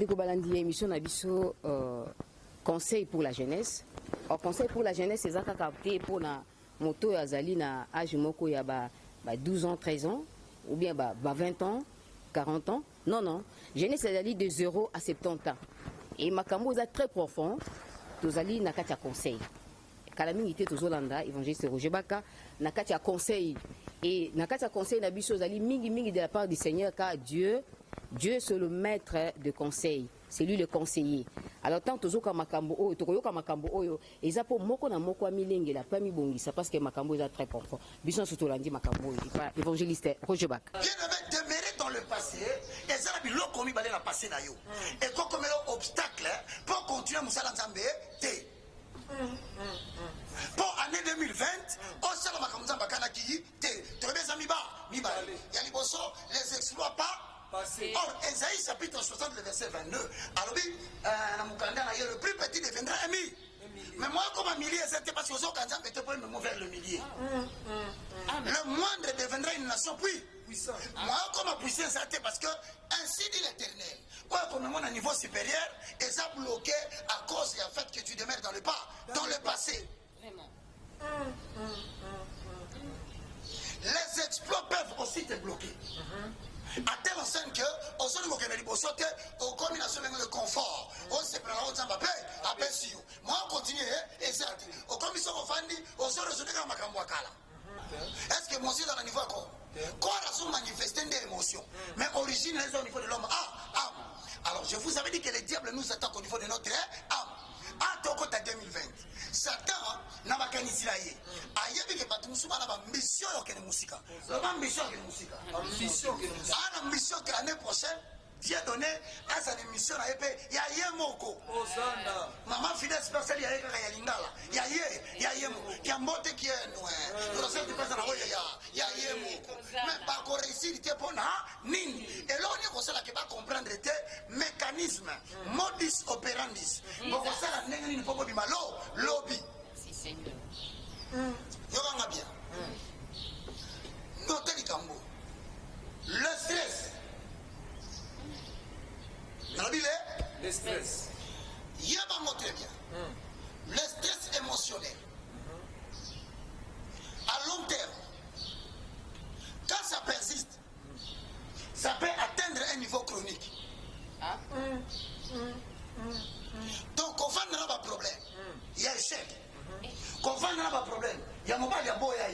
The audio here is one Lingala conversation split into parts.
bandeko balandi émission na biso conseil pour la jeunesse. Or conseil pour la jeunesse c'est ça capté pour na moto ya zali na âge moko ya ba 12 ans, 13 ans ou bien ba 20 ans, 40 ans. Non non, jeunesse zali de 0 à 70 ans. Et makambo est très profond. Tozali na kati ya conseil. Kalamingité tozolanda évangéliste Roger Baka na kati ya conseil et na kati ya conseil na biso zali mingi de la part du Seigneur car Dieu c'est le maître de conseil, c'est lui le conseiller. Alors tant tozoka makambo oyo tokoyoka makambo oyo eza po moko na moko amilengela pa mibongisa parce que makambo eza très profond. Biso sotolandi makambo oyo pa évangéliste Roger Baka. Bien avait demeuré dans le passé et ça bi loko mi balé na passé na yo. Et comme obstacle pour continuer musala nzambe té. Pour année 2020, on sait la makambo bakana ki té. Très bien ami ba. Ya liboso les exploits pas. Or, Esaïe chapitre 60, le verset 22. Alors, le plus petit deviendra ami. Mais moi, comme un millier, c'était parce que je peux me vers le millier. Le moindre deviendra une nation puissante. Moi, comme un puissant, c'était parce que ainsi dit l'Éternel. Moi, comme mon niveau supérieur, et ça bloqué à cause du fait que tu demeures dans le passé. Vraiment. Les exploits peuvent aussi te bloquer. À telle enseigne que, au sein de mon canal, au combination avec le confort, on se prend la haute zambapé, après si vous. Moi, on continue, et c'est au commission of Fandi, au sein de ce dégât Makambouakala. Est-ce que moi aussi dans le niveau encore? Quoi raison manifester des émotions? Mais origine, les au niveau de l'homme, âme. Alors, je vous avais dit que le diable nous attaque au niveau de notre âme. À Toko 2020, Satan n'a pas qu'un Israël. Aïe, que pas tout souvent la mission que nous musica. La mission que nous musica. La mission que l'année prochaine, Dieu a donné à sa mission à épée. Il y a Yemoko. Maman fidèle spéciale, il y a Lingala. Il y a Yemoko. Il y a Mote qui est noir. Il y a Yemoko. Mais par réussir, il était bon. Nini. Et là, on est comme ça qui va comprendre tes mécanismes, modus operandis. Donc, ça, la n'est pas du malo, lobby. Si, Seigneur. Yoganga bien. Notez les tambours. Le stress. Le stress. Il y a très bien. Le stress émotionnel. À long terme, quand ça persiste, ça peut atteindre un niveau chronique. Donc, quand on n'a pas de problème, il y a échec. Quand on n'a pas de problème, il y a mobile, il y a boya.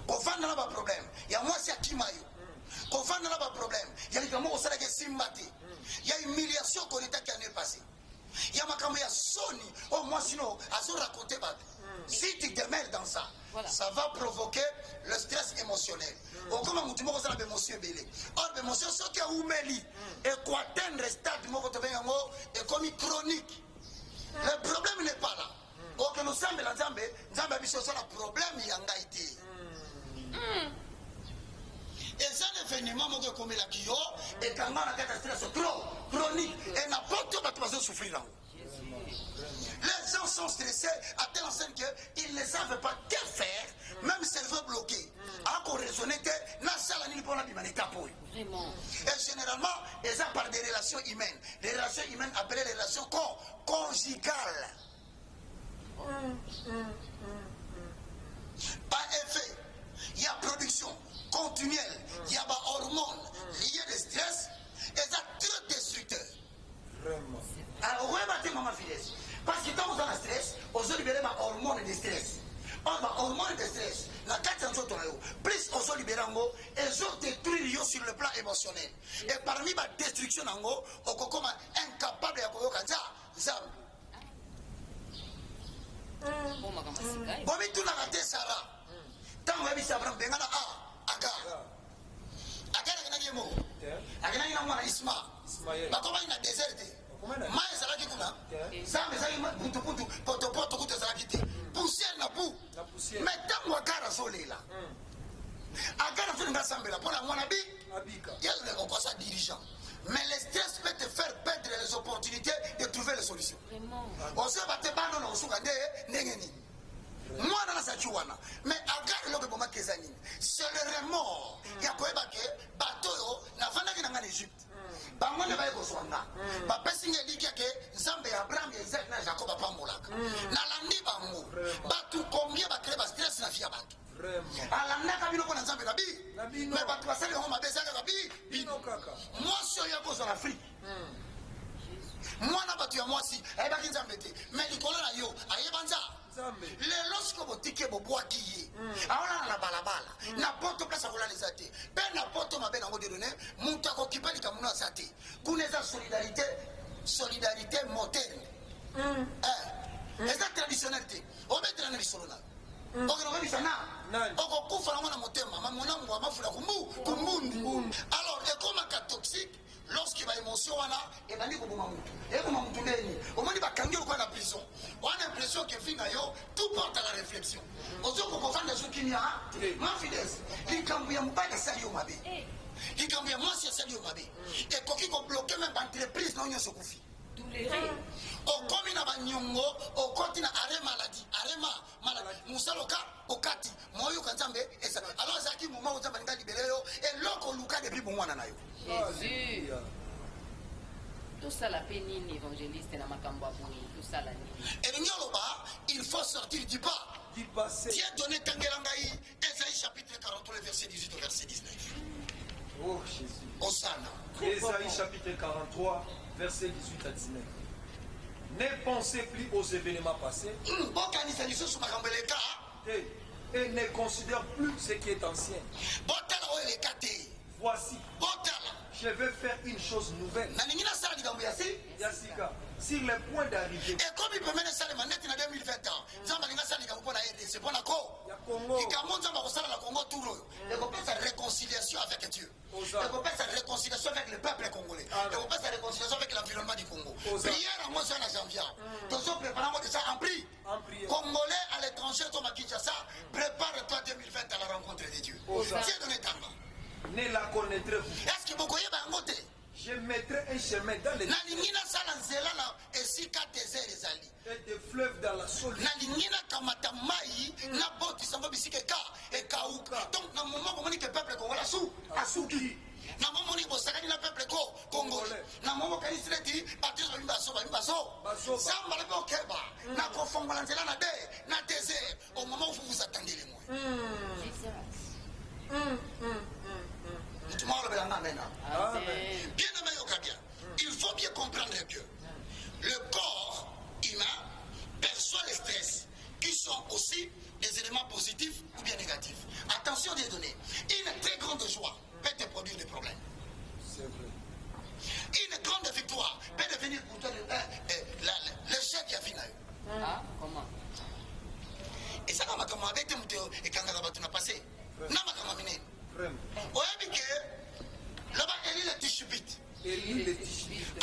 Quand on n'a pas de problème, il y a moi, c'est Kimayo. Quand on n'a pas de problème, il y a les gamins au salaire qui est simbati. Il y a une humiliation qu'on est qui est passée. Il y a ma caméra Sony. Oh, moi, sinon, à se raconter, si tu demeures dans ça, ça va provoquer le stress émotionnel. Oh, comment tu m'as dit l'émotion belé. Or, l'émotion, c'est que vous m'éli. Et quoi atteindre le stade, est comme chronique. Le problème n'est pas là. Oh, que nous sommes dans Zambé, Zambé, c'est le problème, il y a un été. Et ça, l'événement, comme il a dit, et quand on a un stress chronique, et n'importe quoi, tu vas souffrir. Les gens sont stressés à telle enseigne qu'ils ne savent pas que faire, même s'ils veulent bloquer. Alors raisonner que Vraiment. Et généralement, ils ont par des relations humaines. Les relations humaines appelées les relations conjugales. Par effet, il y a production continuelle, il y a des hormones liées au stress, et ça très destructeur. Vraiment. Alors, remettez maman fidèle. Parce que quand vous avez un stress, vous avez libéré ma hormone de stress. Or, ma hormone de stress, la 400 plus vous avez libéré, ils ont détruit sur le plan émotionnel. Et parmi ma destruction, vous êtes comme incapable de faire bon, mais tout n'a raté Sarah. Tant que vous avez dit ça, vous avez dit Aga. Aga, Aga, Aga, Isma. Comment il a déserté? Mais ça va qui kuna? Ça me ça buntu buntu poto poto kuta ça qui poussière na pou. Mais tant moi gara solé là. Aga na fait ensemble là pour la mona bi. Abika. Il y a encore ça dirigeant. Mais le stress peut te faire perdre les opportunités de trouver les solutions. Vraiment. On se bat pas non on souka ndengeni. Moi dans sa chuana. Mais Aga le bomba kezani. C'est le remords. Il y a quoi que bateau na vana ki na Égypte. bango ne baye kozwanga bapesi nga eliki yake nzambe ya abraham ya isaac na jacob apambolaka nalandi bango bato combien bacrée bastress na vie ya bato alandaka bino mpona nzambe na bi me bato basali yango mabe ezalaka bino mwasi oyo akozwa na afrique mwana bato ya mwasi ayebaki nzambe te me likolo na yo ayeba lelo siko botiki bobwaki ye aolala na balabala na poto place akolala eza te mpe na poto mabe nango dedone moto akokipa likambo aza te kuna eza solidarité moderne eza traditionnel te obetela na lisolo na okenokebisa na okokufa nango na motema mamonango amafula kumbundi alors ekomaka toxique lorsque ba émotion wana ebandi koboma mutu ndeni omoni bakangi olukwa na prison wana impression ke finga yo tout porte à la réflexion ozoko kofanda zokimia mafides likambo ya mobali asali yo mabe likambo ya mwasi asali yo mabe ekoki kobloke meme baentreprise na nyonso kofi okomi na banyongo okoti na arrêt maladie musaloka okati moyoka nzambe esa alors ezalaki moma oyo nzambe alinga libere yo eloko oluka depuis bomwana na yo Jésus. Tout ça la pénine évangéliste na makambo aboni, tout ça la nini. Et il faut sortir du pas. Dieu donné Tangelangaï, Ésaïe chapitre 43, verset 18 au verset 19. Oh Jésus. Osana. Ésaïe chapitre 43, verset 18 à 19. Ne pensez plus aux événements passés. Et ne considère plus ce qui est ancien. Voici, je vais faire une chose nouvelle. Yassika, sur le point d'arriver. Et comme il peut mener ça, les manettes en 2020 ans, c'est bon d'accord. Il commence à Congo tout le monde. Il sa réconciliation avec Dieu. Il sa réconciliation avec le peuple congolais. Il sa réconciliation avec l'environnement du Congo. Prière à moi, c'est en janvier. Tous autres préparons déjà en prière. Congolais à l'étranger, Thomas Kinshasa, prépare-toi 2020 à la rencontre de Dieu. Dieu donne ta main. Ne la connaîtrez-vous? Est-ce que vous connaissez Bangote? Je mettrai un chemin dans les et des fleuves dans la solitude. Donc, dans le moment où le peuple congolais a souki, na moment où le peuple congolais, na moment où le au moment où vous vous attendez les moins. Bien aimé Yokabia, il faut bien comprendre que le corps humain perçoit les stress qui sont aussi des éléments positifs ou bien négatifs. Attention des données. Une très grande joie peut te produire des problèmes. C'est vrai. Une grande victoire peut devenir pour toi l'échec qui a fini. Ah, comment? Et ça, on a avec et quand on a passé. Vraiment. Là-bas, Élie le Tishbite.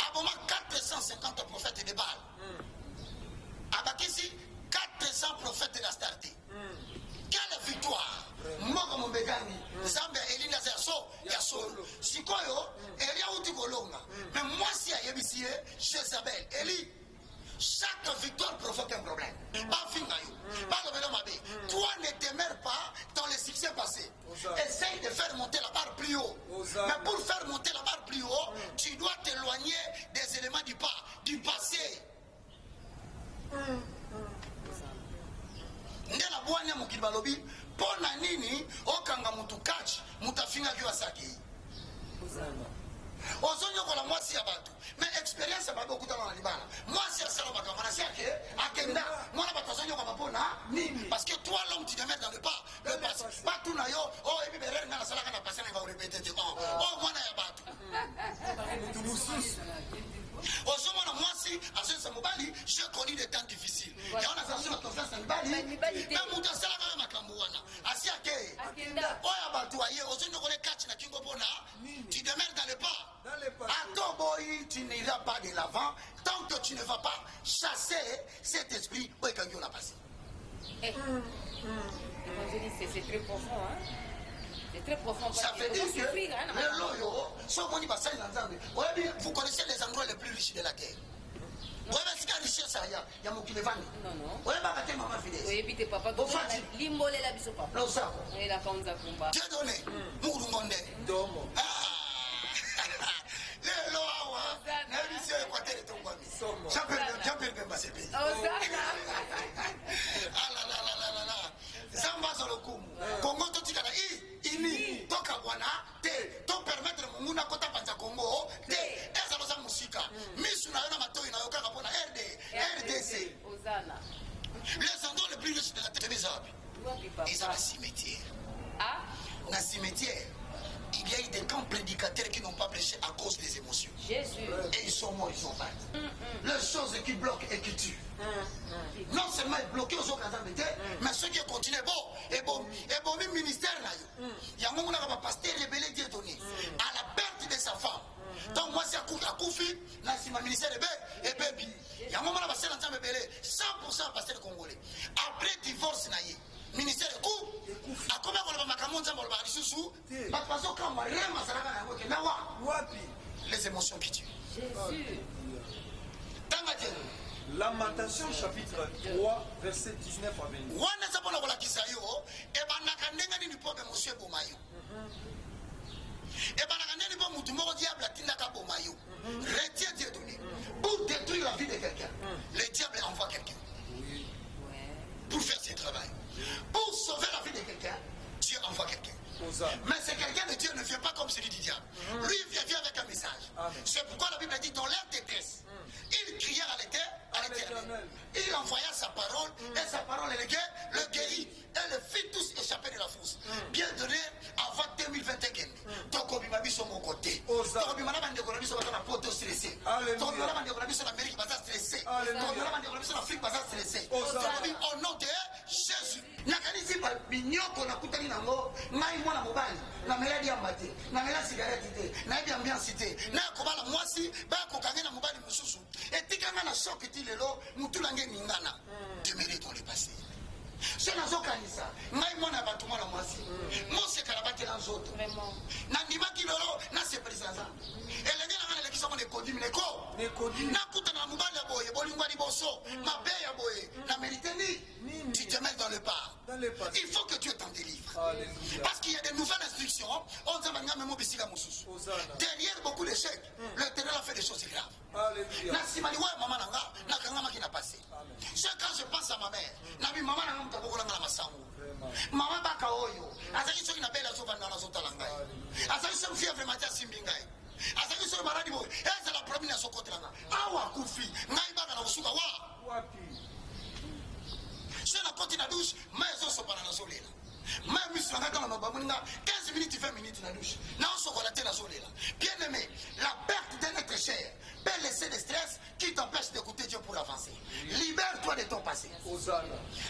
À moment 450 prophètes de Baal. Abakisi 400 prophètes de la Starté. Quelle victoire! Moi, comme Begani, Zambia, Élie Nazaso, Yassolo. Sikoyo, Élie a outi Golonga. Mais moi, si à Yébisier, Jézabel, Élie. Chaque victoire provoque un problème. Pas fingayo. Pas le vélo mabé. Toi ne t'émères pas dans les succès passés. Essaye de faire monter la barre plus haut. Mais pour faire monter la barre plus haut, tu dois t'éloigner des éléments du passé. Ndela bwanya mukili balobi pona nini okanga mutu catch mutafinga kiwa saki. Ozonyokola mwasi ya batu mais expérience ya batu okutana na libala mwasi ya sala bakamana siake akenda mwana batazonyoka mapona nini parce que toi l'homme tu te mets dans le passé pas tout na yo oh ebi berere na sala kana passer va répéter oh mwana ya batu ozomona mwasi asensa mobali j'ai connu des temps difficiles ya ona sasa na confiance na mobali na mutu asala kana makambo wana asiake oya batu aye ozonyokola catch na kingo pona tu te mets dans le pas. À ton boy, tu n'iras pas de l'avant tant que tu ne vas pas chasser cet esprit où est-ce qu'on a passé. C'est très profond, hein? C'est très profond. Ça veut dire que le loyo, vous connaissez les endroits les plus riches de la terre. Oui, mais c'est richesse, il y a mon qui le vend. Non, non. Oui, mais maman fidèle. Oui, puis tes papas, l'imbole la biso papa. Non, ça. Oui, la femme d'Akumba. Dieu donné, Mourungonde. Domo. Le basepeli. Oh, ça. Ah là là là là là. Zamba sur le coup. Congo to tika na ini to kabwana te to permettre munguna kota panza Congo te eza loza musika. Misu na yona matoi na yoka kapona RDC. Ozana. Les endroits les plus riches de la terre misabi. Ils ont un cimetière. Ah. Dans un cimetière, il y a eu des grands prédicateurs qui n'ont pas prêché à cause des émotions. Jésus. Et ils sont morts, ils sont battus. Les choses qui bloquent et qui tuent. Non seulement ils bloquent aux autres, mais ceux qui continuent, et bon, même ministère là, il y a un moment où pasteur rebelle Dieu donné à la perte de sa femme. Donc moi c'est à Koufi, là c'est ma ministère et baby. Il y a un moment où pasteur entend rebelle 100% pasteur congolais. Après divorce naïe. Ministère de coup, à combien on va macamonza pour le baril sous, les émotions qui tuent. Jésus. Lamentation chapitre 3 verset 19 à 20. Wana zapona kola kisayo e banaka ndenga nini po be monsieur bomayo. Et banaka nini po mutu moko diable atinda ka bomayo. Retiens Dieu donné. Pour détruire la vie de quelqu'un, le diable envoie quelqu'un. Pour faire ses travail. Pour sauver la vie de quelqu'un, Dieu envoie quelqu'un. Mais c'est quelqu'un de Dieu ne vient pas comme celui du diable. Lui vient avec un message. C'est pourquoi la Bible dit dans leur détresse, il cria à l'Éternel. Il envoya sa parole et sa parole le guérit. Et le fit tous échapper de la fosse. Bien donné avant 2021. Tokobi Mabi sur mon côté. Tokobi Manabande Gorabi sur la poto stressé. Tokobi Manabande Gorabi sur l'Amérique basa stressé. Tokobi Manabande Gorabi sur l'Afrique basa stressé. Tokobi au nom de Jésus. Nakanisi ba minyoko na kutani nango ngai mwana mobali na meladi ya mate na mela cigarette te na ebi ambiance te na kobala mwasi ba kokanga na mobali mususu etikanga na choc ti lelo mutula nge ningana demere dans le passé. C'est la zokanisa ngai mwana batu mwana mwasi mose karabate na nzoto na ndimaki lelo na se président elenge na ngana lekisa mo ne kodi mineko na kutana mobali ya boye bolingwa liboso mabe ya boye na meriteni. Tu te mets dans le pas. Il faut que Dieu t'en délivre. Alléluia. Parce qu'il y a des nouvelles instructions. Derrière beaucoup d'échecs, l'Éternel a fait des choses graves. C'est quand je pense à ma mère. Maman baka oyo. Azaki soki na bela zo banda na zo talanga. Azaki soki fièvre matia simbingai. Azaki soki maladi bo. Eza la première na sokotelanga. Awa kufi. Ngai baka na usuka wa. Je la côté la douche, mais ils sont pas dans la soleil. Même si on a dans 15 minutes, 20 minutes dans la douche. Non, on se relate la soleil. Bien aimé, la perte d'un être cher peut laisser des stress qui t'empêchent d'écouter Dieu pour avancer. Libère-toi de ton passé.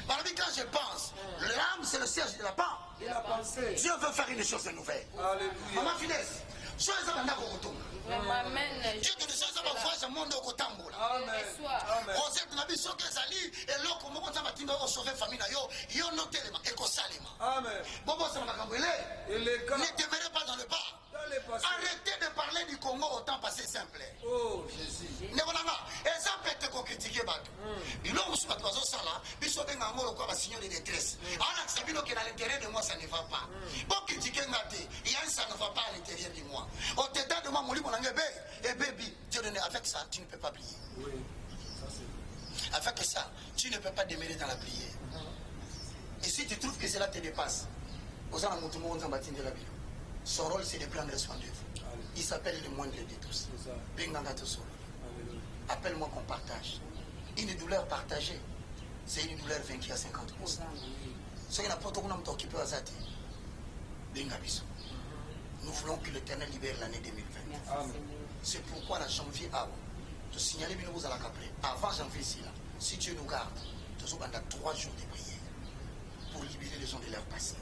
Par exemple, quand je pense, l'âme c'est le siège de la pensée. Dieu veut faire une chose nouvelle. Maman finesse. Dieu te dit ça va voyager monde au tambola. Rosette n'a pas sûr que Zali et l'autre comment on va t'inviter au sauver famille na yo no telema eko salema. Amen. Bobo ça m'a cambré. Ne demeurez pas dans le pas. Arrêtez de parler du Congo au temps passé simple. Oh Jésus. Ne voilà et ça peut te critiquer bateau. Il l'homme on se bat dans ça là, biso benga ngolo kwa ba signaux de détresse. Ana sabino que dans l'intérieur de moi ça ne va pas. Pour critiquer ngate, il y a ça ne va pas à l'intérieur de moi. Au dedans de moi mon livre et baby, Dieu donne avec ça tu ne peux pas prier. Oui. Ça c'est. Avec ça, tu ne peux pas demeurer dans la prière. Et si tu trouves que cela te dépasse, aux gens tout le monde en bâtit de la Bible. Son rôle c'est de prendre soin de vous. Il s'appelle le moindre de tous. Appelle-moi qu'on partage. Une douleur partagée, c'est une douleur vaincue à 50%. Ce qui n'a pas tout occupé à Zati. Nous voulons que l'Éternel libère l'année 2020. C'est pourquoi la janvier a te signaler vous à la caprée. Avant janvier ici là, si Dieu nous garde, nous avons 3 jours de prière pour libérer les gens de leur passé.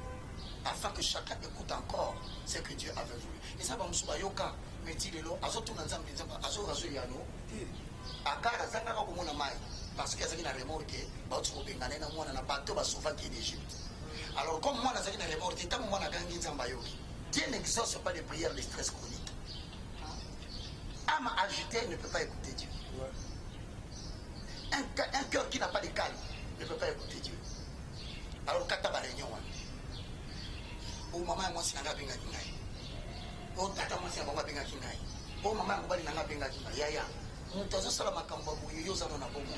Afin que chacun écoute encore ce que Dieu avait voulu. Et ça va me souvenir, mais dit le parce qu'il y a une remorque, alors comme moi, il y a une remorque, Dieu n'exauce pas les prières, les stress chroniques. Âme agitée ne peut pas écouter Dieu. Un cœur qui n'a pas de calme ne peut pas écouter Dieu. Alors, quand tu as réunion, oh maman, moi, c'est un benga kingai. Oh tata, moi, c'est un benga kingai. Oh maman, moi, c'est un benga kingai. Yaya, nous avons ça la makamba, yo zano na bomo.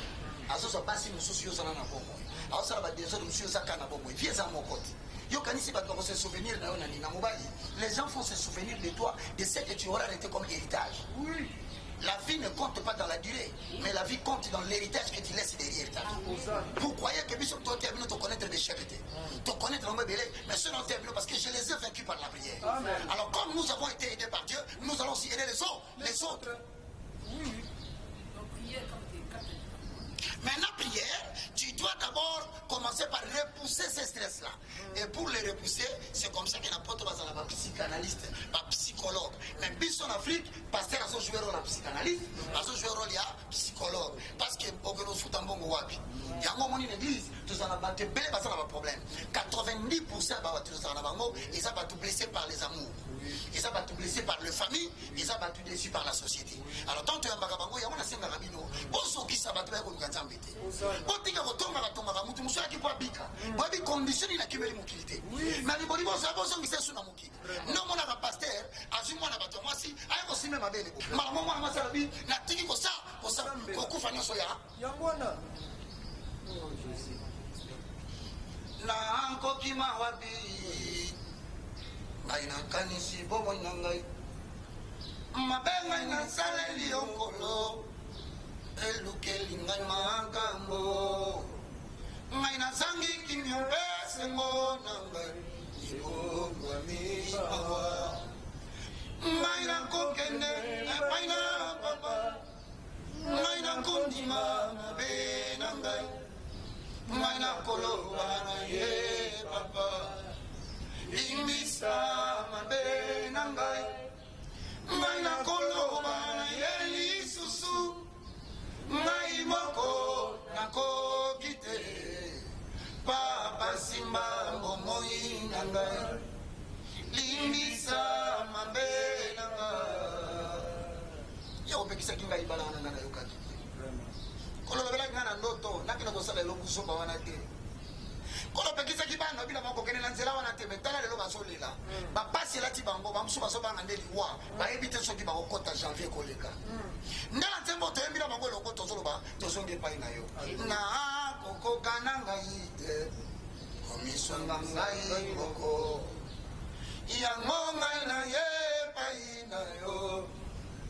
azozo basi mususu yozana na bongo azosala badésordre mususu yozaka na bongo vie eza moko te yokanisi bato bakose souvenir na yo na nini na mobali les gens vont se souvenir de toi de ce que tu auras été comme héritage. Oui. La vie ne compte pas dans la durée, mais la vie compte dans l'héritage que tu laisses derrière ta vie. Vous croyez que Bishop toi tu as venu te connaître mes chérités, te connaître mon bébé, mais ce n'est pas parce que je les ai vaincus par la prière. Amen. Alors comme nous avons été aidés par Dieu, nous allons aussi aider les autres. Oui. Maintenant, prière, tu dois d'abord commencer par repousser ces stress-là. Et pour les repousser, c'est comme ça que n'importe quoi, un psychanalyste, un psychologue. Mais bis en Afrique, pasteur a joué le rôle de psychanalyste, a joué le rôle de psychologue. Parce que nous fout un bon wapi. Il y a un moment dans l'église, tous en avons des problèmes. 90% de tous en avons ils ont été blessés par les amours. Ils ont été blessés par la famille, ils ont été blessés par la société. Alors, tant que tu as un bagabango, il y a un rabino. Bonjour qui s'abat avec un gazambité. Botika kotonga katonga mutu muso yaki kwa bika. Babi condition ina kibeli mukilité. Mais les boni bozo bozo ngisa suna mukili. Non mon na pasteur, azu mwana bato mwasi, ayi ko sime mabele. Mala mwana mwasi abi na tiki ko sa ko kufa nyoso ya. Yangwana. Na anko kima wabi. Ngai na kanisi bobo ngai. Mabenga ina saleli onkolo. Elukeli ngai makambo ngai nasangi kimio pesengo na ngai ibongwa mimawa ngai nakokende epai na papa ngai nakondima mabe na ngai ngai nakoloba na ye papa limbisa mabe na ngai ngai nakoloba na ye lisusu ngai moko nakoki te papa simba bomoi na ngai limbisa mabe na ngai ya opekisaki ngai balana na nayokaki kolobelaki ngai na ndoto nakende kosala eloko soba wana te kolopekisaki bana bila bakokende na nzela wana te metala lelo bazolela bapasi elati bango bamosusu bazobanga nde liwa bayebi te soki bakokɔta janvier koleka nde na nzembo toyembi na bango eloko tozoloba tozongi epai na yo na kokoka na ngai te komisonga ngai moko yango ngai na ye epai na yo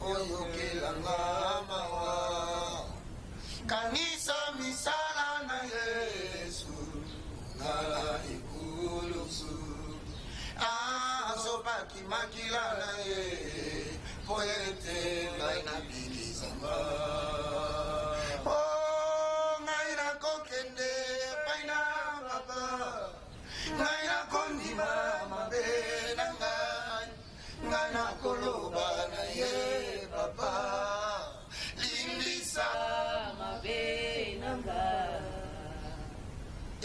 oyokelanga mawa kanisa misala na Yesu ngala ikulusu azobaki makila na ye po ete ngai nabilisamba o ngai nakokende epai na papa ngai nakondima mabe na ngai ngai nakoloba na ye papa limbisa mabe na ngai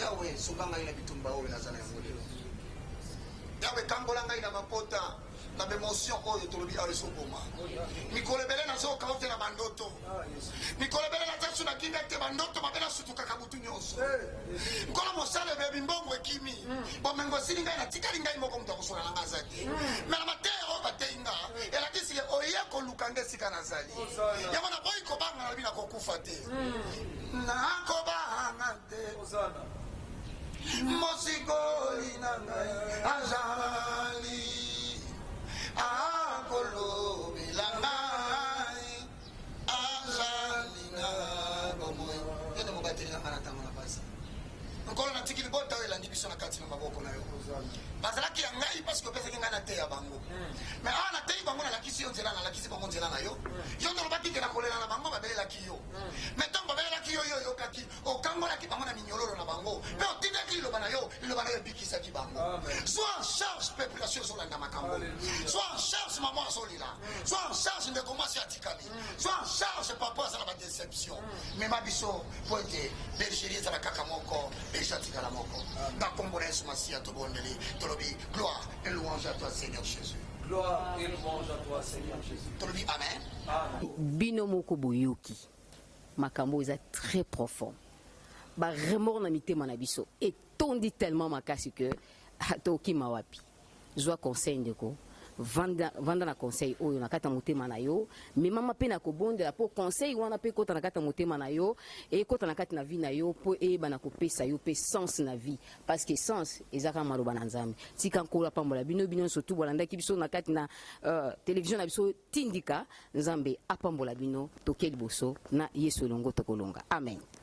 Yawe suba ngai na bitumba oyo nazana yango lelo Yawe kambola ngai na mapota na bemotion oyo tolobi awe soboma mikolo ebele nazoka ote na bandoto mikolo ebele nazasu na kinga te bandoto mabe nasutuka kabutu nyonso nkolo mosala ebebi mbongo ekimi bomengo esili ngai natikali ngai moko moto akosola na nga aza te me na mateya oyo batei nga elakisi oye koluka nge esika nazali yango naboyi kobanga nalobi nakokufa te nakobanga te mosikoli na ngai azali akolobela ngai azali na bomoi ende mobateli na nga na ntango na pasi nkolo natikili bota oyo elandi biso na kati na maboko na yo bazalaki ya ngai parce que opesaki ngai na te ya bango mais awa natei bango nalakisi yo nzela nalakisi bango nzela na yo yo nolobaki ke na kolela na bango babelelaki yo mais ntango babelelaki yo yo oyokaki okangolaki bango na minyololo na bango mpe otindaki liloba na yo ebikisaki bango soit en charge population ezolanda makambo soit en charge mama azolela soit en charge ndeko mwasi atikali soit en charge papa azala badéception mema biso po ete bergerie ezala kaka moko berger atikala moko na kombo na yesu masiya tobondeli tolobi gloire et louange à toi Seigneur Jésus. Gloire et louange à toi Seigneur Jésus. Tolobi amen. Bino moko boyoki makambo eza très profond ba remords na mitema na biso et tondi tellement makasi que atoki mawapi zwa conseil ndeko vanda na conseil oyo na kata motema na yo mais mama pe na kobondela po conseil wana pe kota na kata motema na yo et kota na kata na vie na yo po e bana kopesa yo pe sens na vie parce que sens ezaka maloba na nzambe tika nkola pambola bino bino surtout bolanda ki biso na kata na télévision na biso tindika nzambe apambola bino tokeli boso na Yesu longo tokolonga amen.